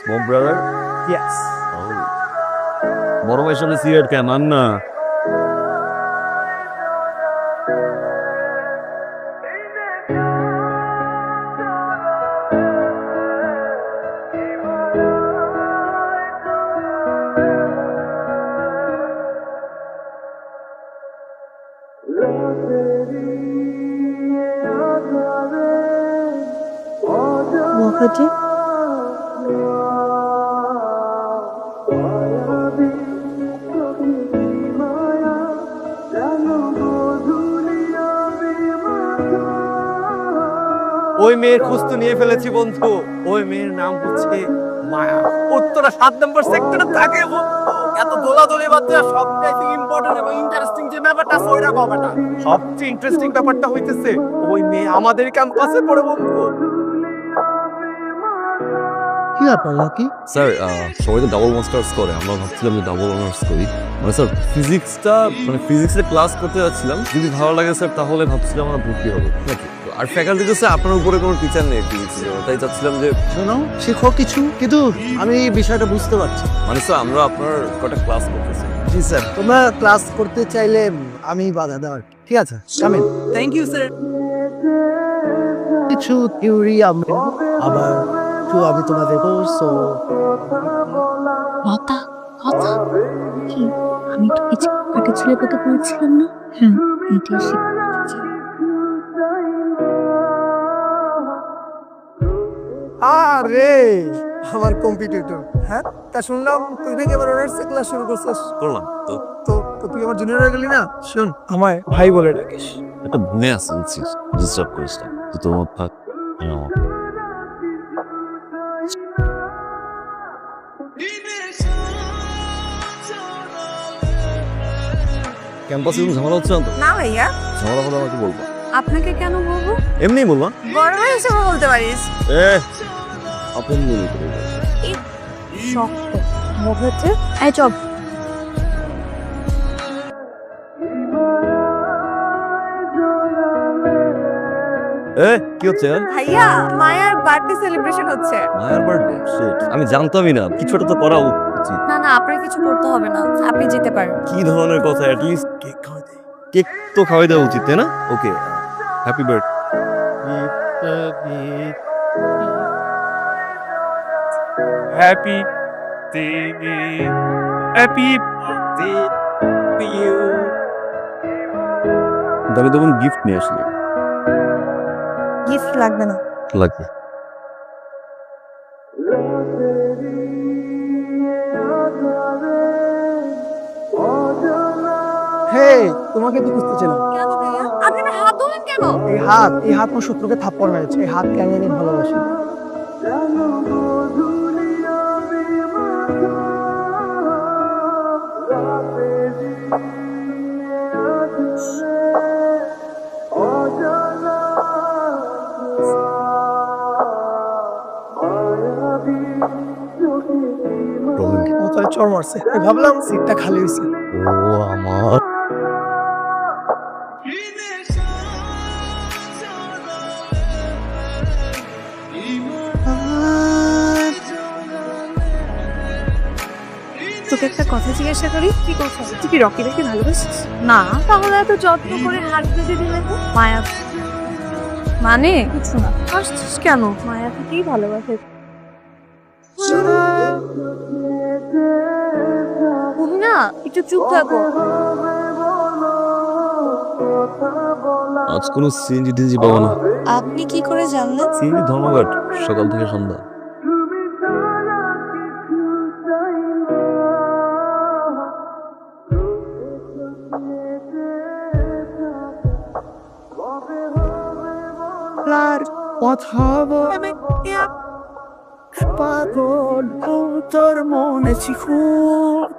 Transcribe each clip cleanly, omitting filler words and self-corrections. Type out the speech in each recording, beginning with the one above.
Smoke brother? Yes. বড় ভাইয়ের সাথে সিগারেট কেন আন না? মহাজি ওই মেয়ের খোঁজ তো নিয়ে ফেলেছি বন্ধু। ওই মেয়ের নাম হচ্ছে মায়া। উত্তরা 7 নম্বর সেক্টরে থাকে বন্ধু। এত দোলাদলি বাদ দিয়ে সবচাইতে ইম্পর্টেন্ট এবং ইন্টারেস্টিং যে ব্যাপারটা আছে ওইটা ব্যাপারটা। সবচেয়ে ইন্টারেস্টিং ব্যাপারটা হইতেছে ওই মেয়ে আমাদের ক্যাম্পাসে পড়ে বন্ধু। কি ব্যাপার লাকি? স্যার সবাই তো ডাবল মাস্টার্স করে, আমরা ভাবছিলাম যে ডাবল অনার্স করি। মানে স্যার ফিজিক্সটা মানে ফিজিক্সের ক্লাস করতে যাচ্ছিলাম, যদি ভালো লাগে স্যার তাহলে ভাবছিলাম আমরা ভর্তি হবো নাকি। আর ফ্যাকাল্টিতে স্যার আপনার উপরে কোনো টিচার নেই ফিজিক্সের, তাই চাচ্ছিলাম যে শোনো, শিখো কিছু, কিন্তু আমি এই বিষয়টা বুঝতে পারছি। মানে স্যার আমরা আপনার কটা ক্লাস করতেছি। জি স্যার, তোমরা ক্লাস করতে চাইলে আমি বাধা দেওয়ার, ঠিক আছে? কামিন। Thank you sir. কিছু থিওরি আবার কিছু আমি তোমাদের কোর্স ও কথা কথা কি আমি তো কিছু আগে ছেলে কথা বলছিলাম না? হ্যাঁ, এটাই শিখতে চাই। আরে আমার কম্পিটিটর, হ্যাঁ তা শুনলাম তুই নাকি এবার অনার্সে ক্লাস শুরু করছিস। করলাম তো, তো তো তুই আমার জুনিয়র হয়ে গেলি না? শোন, আমায় ভাই বলে ডাকিস। একটা ঘুমে আসছে বুঝছিস, ডিস্টার্ব করিস না তুই, তোমার থাক আমি আমার। ক্যাম্পাসে কোনো ঝামেলা হচ্ছে না তো? না ভাইয়া, ঝামেলা হলে আমাকে বলবো। আপনাকে কেন বলবো? এমনিই বলবা। বড় ভাই হিসেবে বলতে পারিস। আপন বলি করে শক্ত মুখ হচ্ছে। এই চপ। কি হচ্ছে? ভাইয়া, মায়ার বার্থডে সেলিব্রেশন হচ্ছে। মায়ার বার্থডে? শিট, আমি জানতামই না। কিছু একটা তো করা উচিত। না না, আপনার কিছু করতে হবে না, আপনি যেতে পারেন। কি ধরনের কথা? অ্যাট লিস্ট কেক খাওয়াই দে। কেক তো খাওয়াই দেওয়া উচিত তাই না? Okay, happy birthday. Happy happy you. দাবি তখন গিফট নিয়ে আসলি। গিফট লাগবে না। লাগবে। হে, তোমাকে তো খুঁজতেছিলাম। কেন ভাইয়া? আপনি আমার হাত ধরলেন কেন? এই হাত আমার শত্রুকে থাপ্পড় মেরেছে। এই হাত কেন আমি ভালোবাসি। ও তো চড় মারছে, আমি ভাবলাম সিটটা খালি হয়েছে। ও আমার তোকে একটা কথা জিজ্ঞাসা করি। কি কথা? তুই কি রকি দেখে ভালোবাসিস? না, তাহলে এত যত্ন করে হাত বেঁধে দিলে তো? মায়া মানে কিছু না। আসছিস কেন? মায়া থেকেই ভালোবাসে। তুমি না একটু চুপ থাকো। আজ কোনো সিএনজি টিএনজি পাবো না। আপনি কি করে জানলেন? সিএনজি ধর্মঘাট সকাল থেকে সন্ধ্যা। কথা বলে পাগল তোর মনে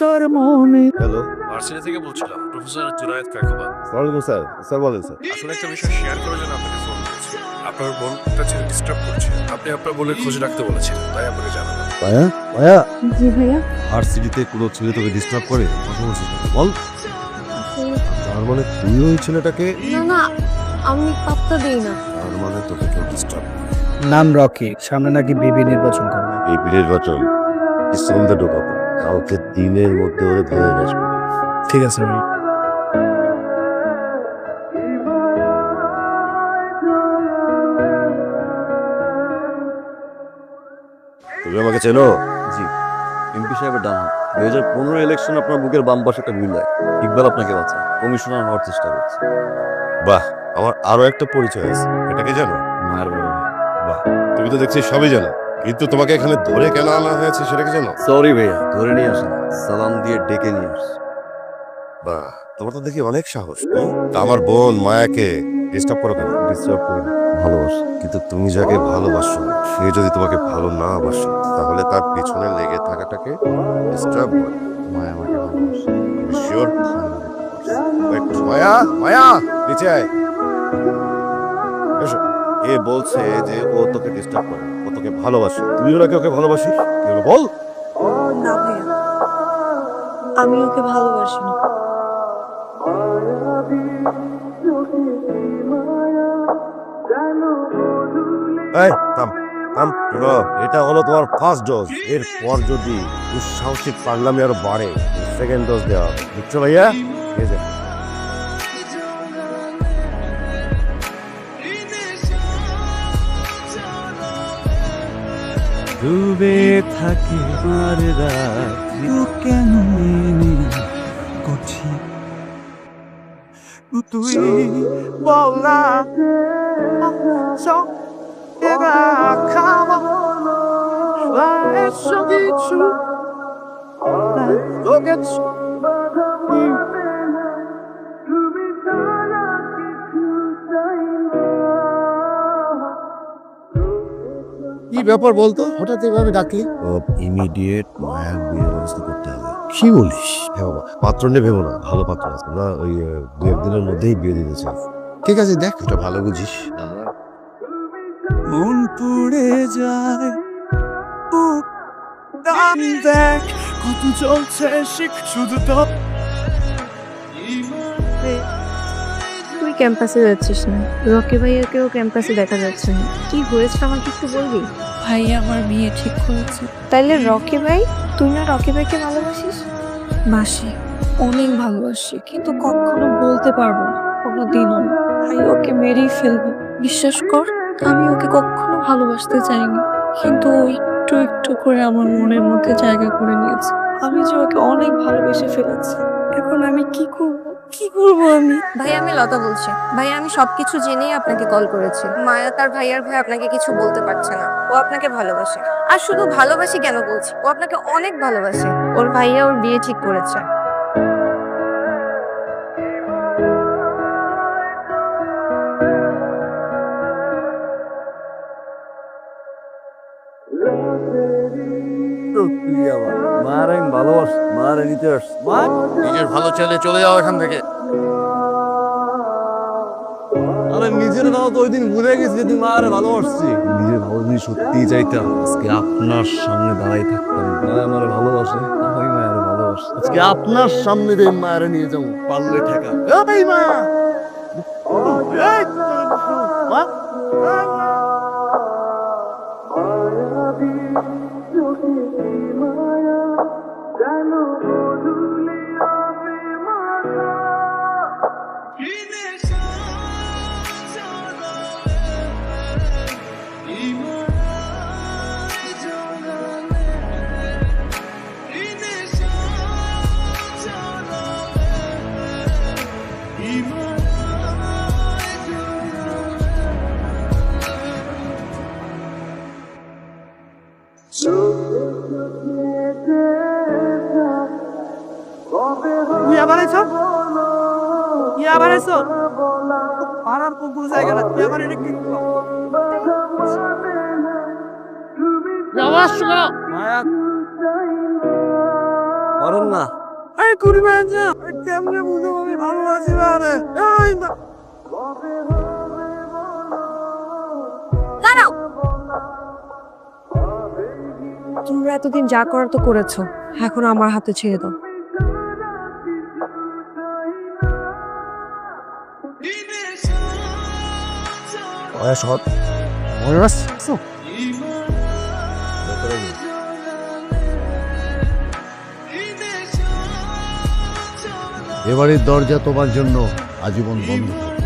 তোর মনে। হ্যালো, ভার্সিটি থেকে বলছিলাম, প্রফেসর জুনায়েদ কাকাবাদ। ওয়ালাইকুম স্যার। স্যার বলেন স্যার। আসলে একটা বিষয় শেয়ার করার জন্য আপনাকে ফোন করেছি। আপনার বোনটা ছেলে ডিস্টার্ব করছে, আপনি আপনার বোনের খোঁজ রাখতে বলেছেন, তাই আপনাকে জানালাম। ভাইয়া ভাইয়া, জি ভাইয়া। ভার্সিটিতে কোনো ছেলে তোকে ডিস্টার্ব করে? বল। তার মানে তুই ওই ছেলেটাকে? না না, আমি পাত্তা দেই না। তার মানে তোকে কেউ ডিস্টার্ব। নাম রকি, সামনে নাকি বিবি নির্বাচন করবে। এই বিলের বাটন সন্ধ্যা ঢোকাবো, কালকে দিনের মধ্যে ওরে ধরে আসবো। ঠিক আছে ভাই। তুমি আমাকে চেনো? জি, এমপি সাহেবের ডান হাত। 2015 ইলেকশন আপনার বুকের বাম পাশে একটা বিল্লায় ইকবাল আপনাকে বাঁচায়, কমিশনার হওয়ার চেষ্টা করছে। বাহ, আমার আরো একটা পরিচয় আছে, এটাকে জানো? মায়ের বড় ভাই। বাহ, তুমি তো দেখছি সবই জানো, কিন্তু তোমাকে এখানে ধরে কেন আনা হয়েছে সেটা কি জানো? সরি ভাইয়া, ধরে নিয়ে আসেন, সালাম দিয়ে ডেকে নিয়ে আসছি। বাহ, তোমার তো দেখি অনেক সাহস। তা আমার বোন মায়াকে ডিস্টার্ব করো কেন? ডিস্টার্ব করি না, ভালোবাসি। কিন্তু তুমি যাকে ভালোবাসো সে যদি তোমাকে ভালো না বাসে তাহলে তার পিছনে লেগে থাকাটাকে ডিস্টার্ব করে। মায়া আমাকে ভালোবাসে। শিওর? মায়া, মায়া নিচে আয়। এসো। এ বলছে যে ও তোকে ডিস্টার্ব করে, ও তোকে ভালোবাসে। তুমিও নাকি ওকে ভালোবাসিস? কি হলো বল? না ভাইয়া, আমি ওকে ভালোবাসি না। এই থাম থাম, শোনো, এটা হলো তোমার ফার্স্ট ডোজ। এরপর যদি দুঃসাহসিক পাগলামি আরো বাড়ে, সেকেন্ড ডোজ দেওয়া হবে, বুঝছো ভাইয়া? এই যে ডুবে থাকে আর রাত্রি কেন করছি তুই বল না খাওয়া এসো কিছু কি ব্যাপার বলতো, হঠাৎ এভাবে ডাকলি? ইমিডিয়েট মায়ের বিয়ের ব্যবস্থা করতে হবে। কি বলিস? হ্যাঁ বাবা, পাত্র নিয়ে ভেবো না, ভালো পাত্র আছে না, ওই 2-1 দিনের মধ্যেই বিয়ে দিতে চাই। ঠিক আছে, দেখ এটা ভালো বুঝিস। মন পুড়ে যায় দেখ কত চলছে শিখ শুধু তো। তুই ক্যাম্পাসে যাচ্ছিস না, রকি ভাইয়াকেও ক্যাম্পাসে দেখা যাচ্ছে না, কি হয়েছে আমাকে একটু বলবি? ভাইয়া আমার বিয়ে ঠিক করেছে। তাইলে রকি ভাই, তুই না রকি ভাইকে ভালোবাসিস? বাসি, অনেক ভালোবাসি, কিন্তু কখনো বলতে পারবো না, কোনোদিনও না। ভাই ওকে মেরেই ফেলবে। বিশ্বাস কর, আমি ওকে কখনো ভালোবাসতে চাইনি, কিন্তু ও একটু একটু করে আমার মনের মধ্যে জায়গা করে নিয়েছে। আমি যে ওকে অনেক ভালোবেসে ফেলেছি, এখন আমি কি করব? কি করবো আমি? ভাই, আমি লতা বলছি। ভাই, আমি সবকিছু জেনেই আপনাকে কল করেছি। মায়া তার ভাইয়ার ভাই আপনাকে কিছু বলতে পারছে না, ও আপনাকে ভালোবাসে। আর শুধু ভালোবাসি কেন বলছি, ও আপনাকে অনেক ভালোবাসে। ওর ভাইয়া ওর বিয়ে ঠিক করেছে। মার আমি ভালোবাসি, মার নিতে আসছি। নিজের ভালো চাইলে চলে যাও এখান থেকে। আরে নিজের ভালো তো ওই দিন ভুলে গেছি যেদিন মারে ভালোবাসছি। নিজের ভালো যদি সত্যিই চাইতাম, আজকে আপনার সামনে দাঁড়াই থাকতাম। মায়া আমারে ভালোবাসে, আমি মায়ের ভালোবাসি। আজকে আপনার সামনে দিয়ে মায়ের নিয়ে যাবো, পারলে ঠেকা। এই মা, তুই আবার এসো, তুই আবার এসো। পাড়ার কোন জায়গা না, তুই আবার এটা কি মায়া পারেন না। আরে করবেন না, কেমনে বুঝবো আমি ভালোবাসি? আরে এই দাঁড়াও, তোমরা এতদিন যা করার তো করেছো, এখন আমার হাতে ছেড়ে দাও। সৎ ভেতরে গিয়ে। এবারের দরজা তোমার জন্য আজীবন বন্ধ থাকবে।